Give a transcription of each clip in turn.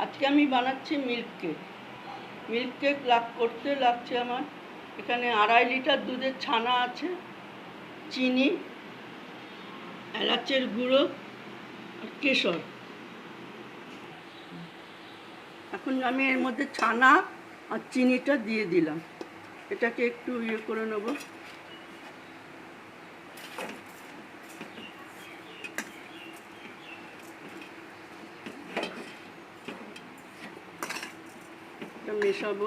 আজকে আমি বানাচ্ছি মিল্ক কেক। মিল্ক কেক করতে লাগছে আমার এখানে 2.5 লিটার দুধের ছানা আছে, চিনি, এলাচের গুঁড়ো আর কেশর। এখন আমি এর মধ্যে ছানা আর চিনিটা দিয়ে দিলাম। এটাকে একটু করে নেব। এটা মেশাবো।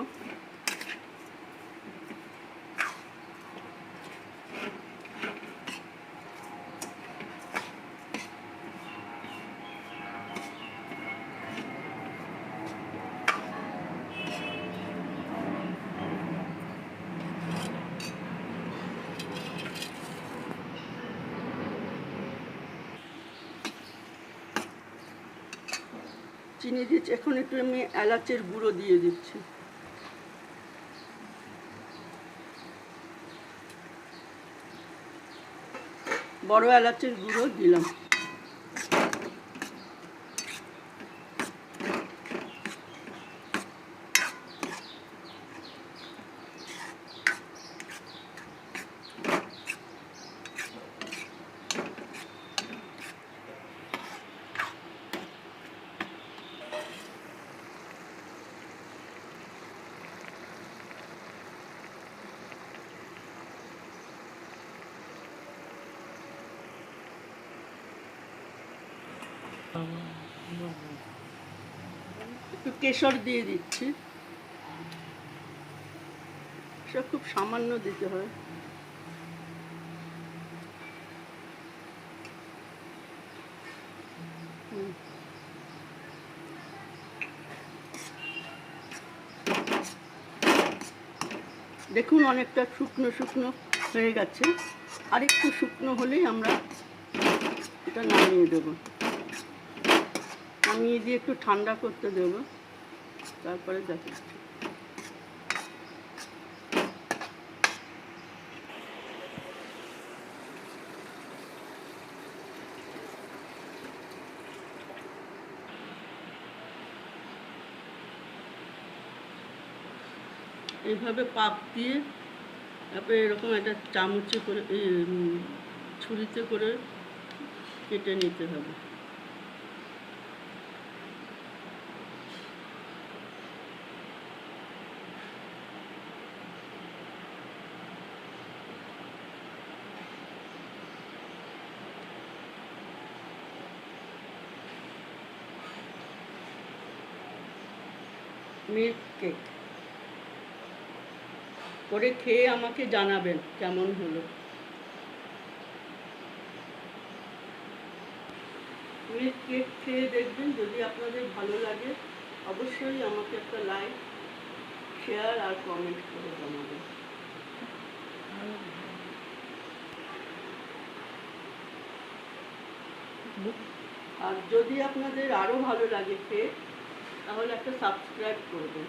চিনি দিচ্ছি, এখন একটু আমি এলাচের গুঁড়ো দিয়ে দিচ্ছি। বড় এলাচের গুঁড়ো দিলাম। একটু কেশর দিয়ে দিচ্ছি। সব খুব সামান্য দিতে হয়। দেখুন অনেকটা শুকনো শুকনো হয়ে গেছে। আর একটু শুকনো হলেই আমরা এটা নামিয়ে দেবো। নামিয়ে দিয়ে একটু ঠান্ডা করতে দেবো, তারপরে দেখাচ্ছি। এইভাবে পাক দিয়ে তারপরে এরকম একটা চামচে করে ছুরিতে করে কেটে নিতে হবে। মিল্ক কেক করে খেয়ে আমাকে জানাবেন কেমন হলো। মিল্ক কেক খেয়ে দেখবেন, যদি আপনাদের ভালো লাগে অবশ্যই আমাকে একটা লাইক, শেয়ার আর কমেন্ট করে জানাবেন। আর যদি আপনাদের আরও ভালো লাগে খেয়ে, তাহলে একটা সাবস্ক্রাইব করবেন।